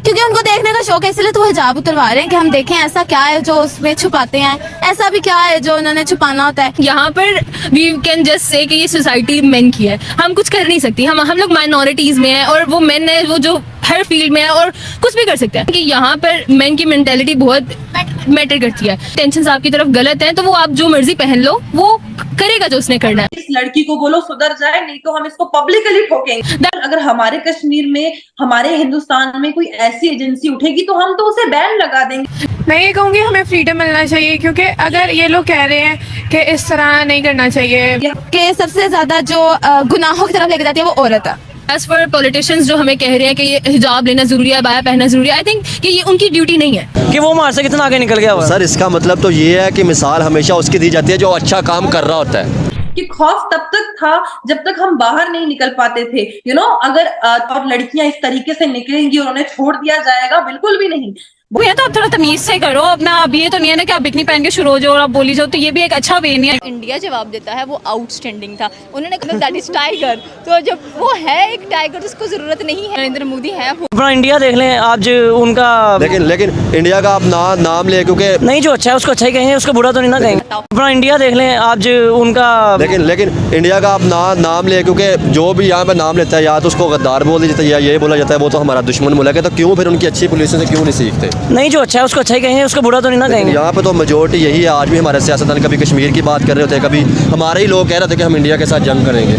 क्योंकि उनको देखने का शौक है, इसलिए तो वो हिजाब उतरवा रहे हैं कि हम देखें ऐसा क्या है जो उसमें छुपाते हैं, ऐसा भी क्या है जो उन्होंने छुपाना होता है। यहाँ पर वी कैन जस्ट से कि ये सोसाइटी मेन की है, हम कुछ कर नहीं सकती, हम लोग माइनॉरिटीज में हैं और वो मेन है वो जो हर फील्ड में है और कुछ भी कर सकते हैं कि यहाँ पर मेन की मेंटेलिटी बहुत मैटर करती है। टेंशन आपकी तरफ गलत है तो वो आप जो मर्जी पहन लो, वो करेगा जो उसने करना है। इस लड़की को बोलो सुधर जाए, नहीं तो हम इसको पब्लिकली ठोकेंगे। अगर हमारे कश्मीर में, हमारे हिंदुस्तान में कोई ऐसी एजेंसी उठेगी तो हम तो उसे बैन लगा देंगे। मैं ये कहूँगी हमें फ्रीडम मिलना चाहिए, क्योंकि अगर ये लोग कह रहे हैं कि इस तरह नहीं करना चाहिए, कि सबसे ज्यादा जो गुनाहों की तरफ लेके जाती है वो औरत है। एज फॉर पॉलिटिशियंस जो हमें कह रहे हैं कि ये हिजाब लेना जरूरी है, बाया पहनना जरूरी है, आई थिंक कि ये उनकी ड्यूटी नहीं है कि वो हमारे से कितना आगे निकल गया हुआ। सर इसका मतलब तो ये है कि मिसाल हमेशा उसकी दी जाती है जो अच्छा काम कर रहा होता है। कि खौफ तब तक था जब तक हम बाहर नहीं निकल पाते थे, अगर और लड़कियां इस तरीके से निकलेंगी और उन्हें छोड़ दिया जाएगा, बिल्कुल भी नहीं। भैया तो आप थोड़ा तमीज से करो अपना, अब ये तो नहीं है ना कि आप बिकनी पहन के शुरू हो जाओ और आप बोली जाओ, तो ये भी एक अच्छा वे नहीं है। इंडिया जवाब देता है वो आउटस्टैंडिंग था, उन्होंने कहा दैट इज टाइगर, तो जब वो है एक टाइगर तो उसको जरूरत नहीं है। नरेंद्र मोदी है वो। अपना इंडिया देख लें आज उनका, लेकिन इंडिया का आप नाम ले, क्योंकि नहीं जो अच्छा है उसको अच्छा ही कहेंगे, उसको बुरा तो नहीं ना कहेंगे। अपना इंडिया देख लें आज उनका, लेकिन इंडिया का आप नाम ले, क्योंकि जो भी यहाँ पे नाम लेता है या तो उसको गद्दार बोल दिया जाता है या ये बोला जाता है वो तो हमारा दुश्मन मुल्क है, तो क्यों फिर उनकी अच्छी पॉलिसी से क्यों नहीं सीखते? नहीं जो अच्छा है उसको अच्छा ही कहेंगे, उसको बुरा तो नहीं ना कहेंगे। यहाँ पे तो मेजोरिटी यही है। आज भी हमारे सियासतदान कभी कश्मीर की बात कर रहे होते हैं, कभी हमारे ही लोग कह रहे थे कि हम इंडिया के साथ जंग करेंगे।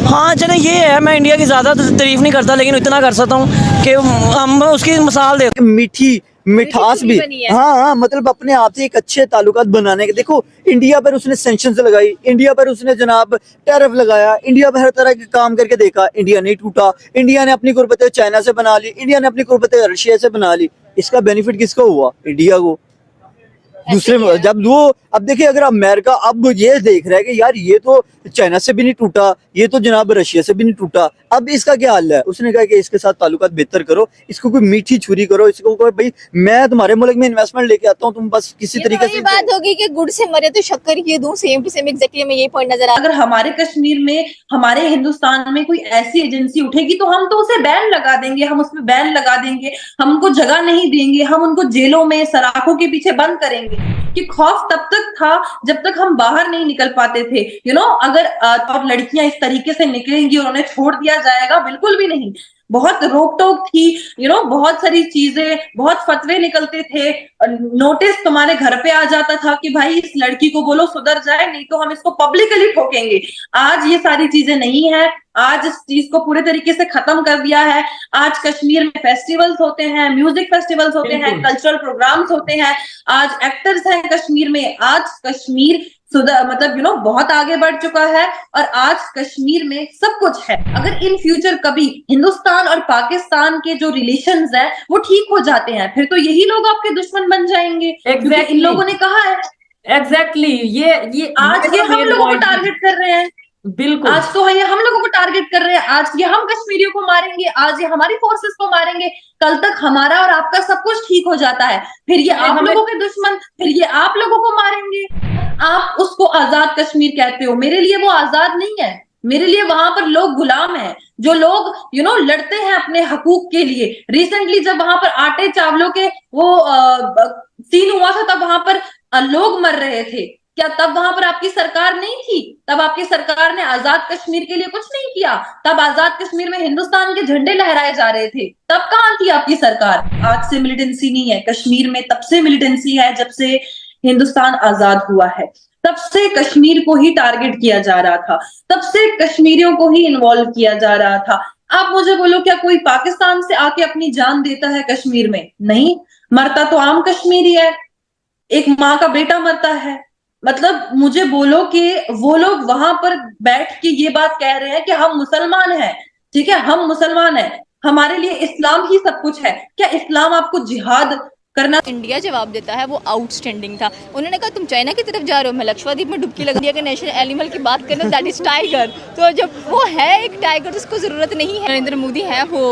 हाँ चले ये है, मैं इंडिया की ज़्यादा तारीफ नहीं करता, लेकिन इतना कर सकता हूँ कि हम उसकी मिसाल दे। मीठी मिठास भी, हाँ मतलब अपने आप से एक अच्छे ताल्लुकात बनाने के। देखो इंडिया पर उसने सैंक्शंस लगाई, इंडिया पर उसने जनाब टैरिफ लगाया, इंडिया पर हर तरह के काम करके देखा, इंडिया नहीं टूटा। इंडिया ने अपनी गुर्बतें चाइना से बना ली, इंडिया ने अपनी गुर्बतें रशिया से बना ली। इसका बेनिफिट किसको हुआ? इंडिया को। दूसरे जब वो अब देखिए, अगर अमेरिका अब ये देख रहा है कि यार ये तो चाइना से भी नहीं टूटा, ये तो जनाब रशिया से भी नहीं टूटा, अब इसका क्या हाल है? उसने कहा कि इसके साथ ताल्लुकात बेहतर करो, इसको कोई मीठी छुरी करो, इसको कोई भाई मैं तुम्हारे मुल्क में इन्वेस्टमेंट लेके आता हूँ, तुम बस किसी तरीके से। बात होगी कि गुड़ से मरे तो शक्कर ये दूं, सेम टू सेम एग्जैक्टली में यही पॉइंट नजर आ। अगर हमारे कश्मीर में, हमारे हिंदुस्तान में कोई ऐसी एजेंसी उठेगी तो हम तो उसे बैन लगा देंगे, हम उसमें बैन लगा देंगे, हम उनको जगह नहीं देंगे, हम उनको जेलों में सलाखों के पीछे बंद करेंगे। कि खौफ तब तक था जब तक हम बाहर नहीं निकल पाते थे, अगर और लड़कियां इस तरीके से निकलेंगी और उन्हें छोड़ दिया जाएगा, बिल्कुल भी नहीं। बहुत रोक टोक थी, बहुत सारी चीजें, बहुत फतवे निकलते थे, नोटिस तुम्हारे घर पे आ जाता था कि भाई इस लड़की को बोलो सुधर जाए, नहीं तो हम इसको पब्लिकली ठोकेंगे। आज ये सारी चीजें नहीं है, आज इस चीज को पूरे तरीके से खत्म कर दिया है। आज कश्मीर में फेस्टिवल्स होते हैं, म्यूजिक फेस्टिवल्स होते हैं, कल्चरल प्रोग्राम्स होते हैं, आज एक्टर्स हैं कश्मीर में। आज कश्मीर मतलब बहुत आगे बढ़ चुका है और आज कश्मीर में सब कुछ है। अगर इन फ्यूचर कभी हिंदुस्तान और पाकिस्तान के जो रिलेशंस हैं वो ठीक हो जाते हैं, फिर तो यही लोग आपके दुश्मन बन जाएंगे। इन लोगों ने कहा है एग्जैक्टली ये आज ये हम लोगों को टारगेट कर रहे हैं। बिल्कुल, आज तो ये हम लोगों को टारगेट कर रहे हैं, आज ये हम कश्मीरियों को मारेंगे, आज ये हमारी फोर्सेस को मारेंगे। कल तक हमारा और आपका सब कुछ ठीक हो जाता है, फिर ये आप लोगों के दुश्मन, फिर ये आप लोगों को मारेंगे। आप उसको आजाद कश्मीर कहते हो, मेरे लिए वो आजाद नहीं है। मेरे लिए वहां पर लोग गुलाम हैं, जो लोग लड़ते हैं अपने हकूक के लिए। रिसेंटली जब वहां पर आटे चावलों के वो सीन हुआ था, तब वहां पर लोग मर रहे थे। क्या तब वहां पर आपकी सरकार नहीं थी? तब आपकी सरकार ने आजाद कश्मीर के लिए कुछ नहीं किया? तब आजाद कश्मीर में हिंदुस्तान के झंडे लहराए जा रहे थे, तब कहां थी आपकी सरकार? आज से मिलिटेंसी नहीं है कश्मीर में, तब से मिलिटेंसी है जब से हिंदुस्तान आजाद हुआ है। तब से कश्मीर को ही टारगेट किया जा रहा था, तब से कश्मीरियों को ही इन्वॉल्व किया जा रहा था। आप मुझे बोलो, क्या कोई पाकिस्तान से आके अपनी जान देता है कश्मीर में? नहीं, मरता तो आम कश्मीरी है, एक माँ का बेटा मरता है। मतलब मुझे बोलो कि वो लोग वहां पर बैठ के ये बात कह रहे हैं कि हम मुसलमान हैं, ठीक है, हम मुसलमान हैं, हमारे लिए इस्लाम ही सब कुछ है। क्या इस्लाम आपको जिहाद करना? इंडिया जवाब देता है वो आउटस्टैंडिंग था, उन्होंने कहा तुम चाइना की तरफ जा रहे हो, मैं लक्षद्वीप में डुबकी लगा। इंडिया के नेशनल एनिमल की बात करें दैट इज टाइगर, तो जब वो है एक टाइगर तो उसको जरूरत नहीं है। नरेंद्र मोदी है वो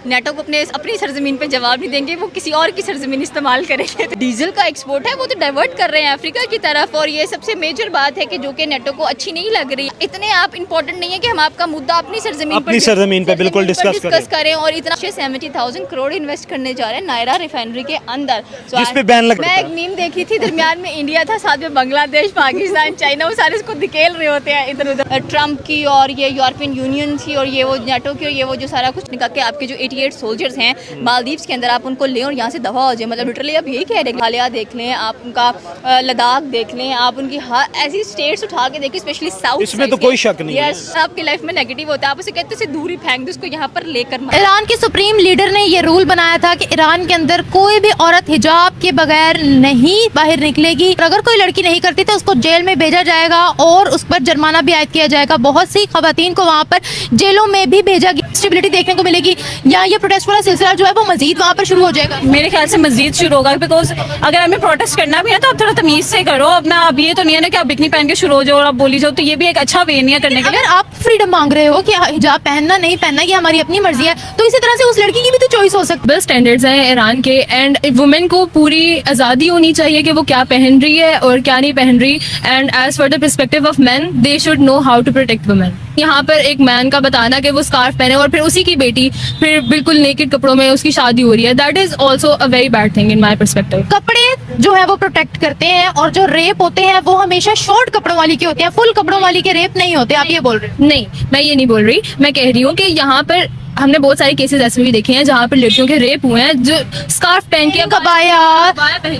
नेटो को अपनी सरजमीन पे जवाब नहीं देंगे, वो किसी और की सरजमीन इस्तेमाल करेंगे। तो डीजल का एक्सपोर्ट है वो तो डाइवर्ट कर रहे हैं अफ्रीका की तरफ, और ये सबसे मेजर बात है कि जो कि नेटो को अच्छी नहीं लग रही। इतने आप इंपॉर्टेंट नहीं है कि हम आपका मुद्दा अपनी सरजमीन पे बिल्कुल डिस्कस करें, और इतना 70,000 करोड़ इन्वेस्ट करने जा रहे हैं नायरा रिफाइनरी के अंदर। जिस पे बैन लग मैं एक मीम देखी थी, दरमियान में इंडिया था, साथ में बांग्लादेश, पाकिस्तान, चाइना, वो सारे इसको धकेल रहे होते हैं इधर उधर। ट्रम्प की और ये यूरोपियन यूनियन की और ये वो नेटो की और ये वो जो सारा कुछ निकाल के आपके जो 88 सोल्जर्स हैं मालदीव्स के अंदर, आप उनको लें और यहाँ से दफा हो जाए। मतलब लिटरली अब यही कह रहे हैं। हालिया देख लें आप, उनका लद्दाख देख लें आप, उनकी ऐसी स्टेट्स उठा के देखें, स्पेशली साउथ। इसमें तो कोई शक नहीं है। आपकी लाइफ में नेगेटिव होता है, आप उसे कहते हैं दूर ही फेंक दो, उसको यहाँ पर लेकर मत। ईरान के सुप्रीम लीडर ने ये रूल बनाया था कि ईरान के अंदर कोई भी औरत हिजाब के बगैर नहीं बाहर निकलेगी, और अगर कोई लड़की नहीं करती तो उसको जेल में भेजा जाएगा और उस पर जुर्माना भी आयद किया जाएगा। बहुत सी खवातीन को वहाँ पर जेलों में भी भेजा गया। स्टेबिलिटी देखने को मिलेगी, या ये प्रोटेस्ट वाला सिलसिला जो है वो मजीद वहाँ पर शुरू हो जाएगा। मेरे ख्याल से मजीद शुरू होगा, बिकॉज अगर हमें प्रोटेस्ट करना भी है तो आप थोड़ा तमीज से करो अपना। अब ये तो नहीं है ना कि आप बिकनी पहन के शुरू हो जाओ और आप बोली जाओ, तो ये भी एक अच्छा वे नहीं है करने के लिए। अगर आप फ्रीडम मांग रहे हो कि हिजाब पहनना नहीं पहनना ये हमारी अपनी मर्जी है, तो इसी तरह से उस लड़की की भी तो चॉइस हो सकती है। बस स्टैंडर्ड्स हैं ईरान के, एंड वुमेन को पूरी आज़ादी होनी चाहिए कि वो क्या पहन रही है और क्या नहीं पहन रही। And as for the perspective of man, they should know how to protect women. यहाँ पर एक मैन का बताना कि वो स्कार्फ पहने और फिर उसी की बेटी फिर बिल्कुल नेकेड कपड़ों में उसकी शादी हो रही है, that is also a very bad thing in my perspective. कपड़े जो है वो प्रोटेक्ट करते हैं, और जो रेप होते हैं वो हमेशा शॉर्ट कपड़ों वाली के होते हैं, फुल कपड़ों वाली के रेप नहीं होते। आप ये बोल रहे हो? नहीं, मैं ये नहीं बोल रही। मैं कह रही हूँ कि यहाँ पर हमने बहुत सारे केसेस ऐसे भी देखे हैं जहाँ पर लड़कियों के रेप हुए हैं जो स्कार्फ पहन के कबाया,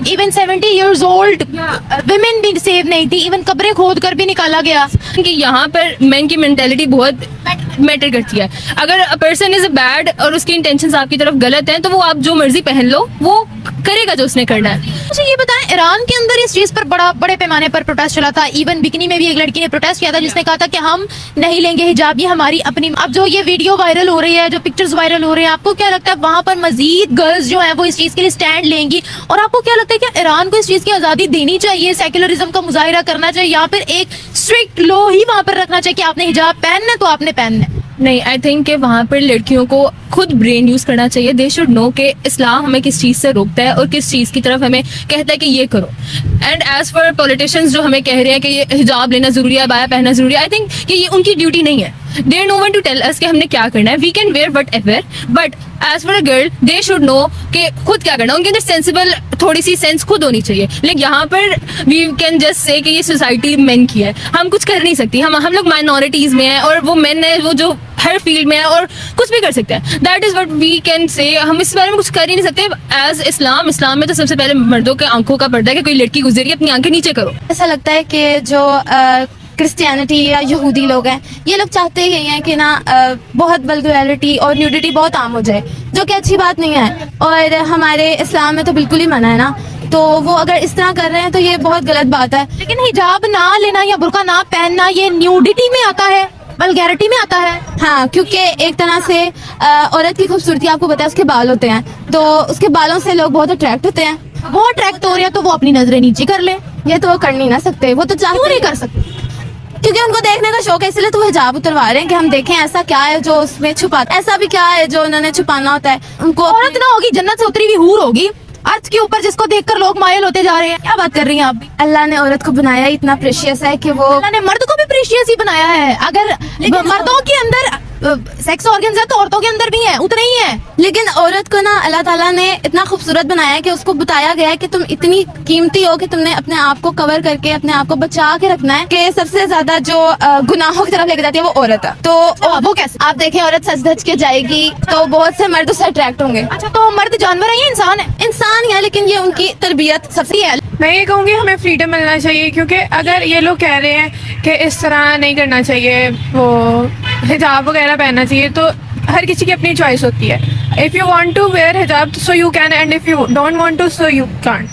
इवन 70 years old women भी सेव नहीं थी, इवन कब्रें खोद कर भी निकाला गया। कि यहाँ पर मैन की मेंटेलिटी बहुत मैटर करती है। अगर अ पर्सन इज बैड और उसकी इंटेंशंस आपकी तरफ गलत हैं तो वो आप जो मर्जी पहन लो, वो करेगा जो उसने करना है। मुझे ये बताएं, ईरान के अंदर इस चीज पर बड़े पैमाने पर प्रोटेस्ट चला था। इवन बिकनी में भी एक लड़की ने प्रोटेस्ट किया था जिसने कहा था कि हम नहीं लेंगे हिजाब, ये हमारी अपनी। अब जो ये वीडियो वायरल हो रही है, जो पिक्चर्स वायरल हो रहे हैं, आपको क्या लगता है वहां पर मजीद गर्ल्स जो है वो इस चीज के लिए स्टैंड लेंगी? और आपको क्या लगता है कि ईरान को इस चीज की आजादी देनी चाहिए, सेक्युलरिज्म का मुजाहिरा करना चाहिए, या फिर एक स्ट्रिक्ट लॉ ही वहां पर रखना चाहिए कि आपने हिजाब पहनना है तो आपने पहनना है? नहीं, आई थिंक कि वहाँ पर लड़कियों को खुद ब्रेन यूज करना चाहिए। दे शुड नो कि इस्लाम हमें किस चीज़ से रोकता है और किस चीज़ की तरफ हमें कहता है कि ये करो। एंड एज फॉर पॉलिटिशियंस जो हमें कह रहे हैं कि ये हिजाब लेना जरूरी है, बाया पहनना जरूरी है, आई थिंक कि ये उनकी ड्यूटी नहीं है। They no one to tell us कि हमने क्या करना है। We can wear whatever, but as for a girl they should know कि खुद क्या करना है। उनके अंदर सेंसिबल थोड़ी सी सेंस खुद होनी चाहिए। लेकिन यहाँ पर वी कैन जस्ट से कि ये सोसाइटी मेन की है, हम कुछ कर नहीं सकती। हम लोग माइनॉरिटीज में हैं और वो मेन है वो जो हर फील्ड में है और कुछ भी कर सकते हैं। That is what we can say. हम इस बारे में कुछ कर ही नहीं सकते। एज इस्लाम में तो सबसे पहले मर्दों के आंखों का पर्दा है कि कोई लड़की गुजरी अपनी आंखें नीचे करो। ऐसा लगता है कि जो क्रिश्चियनिटी या यहूदी लोग हैं, ये लोग चाहते ही हैं कि ना बहुत वल्गैरिटी और न्यूडिटी बहुत आम हो जाए, जो कि अच्छी बात नहीं है। और हमारे इस्लाम में तो बिल्कुल ही मना है ना, तो वो अगर इस तरह कर रहे हैं तो ये बहुत गलत बात है। लेकिन हिजाब ना लेना या बुर्का ना पहनना ये न्यूडिटी में आता है, वल्गैरिटी में आता है। हाँ, क्योंकि एक तरह से औरत की खूबसूरती आपको पता है उसके बाल होते हैं, तो उसके बालों से लोग बहुत अट्रैक्ट होते हैं। वो अट्रैक्ट हो रही है तो वो अपनी नजरें नीचे कर ले। ये तो वो कर नहीं ना सकते, वो तो चाहते नहीं कर सकते क्योंकि उनको देखने का शौक है, इसलिए तो वो हिजाब उतरवा रहे हैं कि हम देखें ऐसा क्या है जो उसमें छुपाता है, ऐसा भी क्या है जो उन्होंने छुपाना होता है। उनको औरत ना होगी, जन्नत से उतरी हुई हूर होगी अर्थ के ऊपर, जिसको देखकर लोग मायल होते जा रहे हैं। क्या बात कर रही हैं आप भी? अल्लाह ने औरत को बनाया इतना प्रेशियस है कि वो, अल्लाह ने मर्द को भी प्रेशियस ही बनाया है। अगर मर्दों के अंदर सेक्स ऑर्गन्स है तो औरतों के अंदर भी है, उतने ही है। लेकिन औरत को ना अल्लाह ताला ने इतना खूबसूरत बनाया है कि उसको बताया गया है कि तुम इतनी कीमती हो कि तुमने अपने आप को कवर करके अपने आप को बचा के रखना है। कि सबसे ज्यादा जो गुनाहों की तरफ लेके जाती है वो औरत है। तो वो कैसे? आप देखें, औरत सच धज के जाएगी तो बहुत से मर्द उससे अट्रैक्ट होंगे। अच्छा, तो मर्द जानवर है या इंसान है? इंसान ही है, लेकिन ये उनकी तरबियत सबसे है। मैं ये कहूँगी हमें फ्रीडम मिलना चाहिए, क्योंकि अगर ये लोग कह रहे हैं कि इस तरह नहीं करना चाहिए, वो हिजाब वगैरह पहनना चाहिए, तो हर किसी की अपनी चॉइस होती है। If you want to wear हिजाब so you can, and if you don't want to so you can't.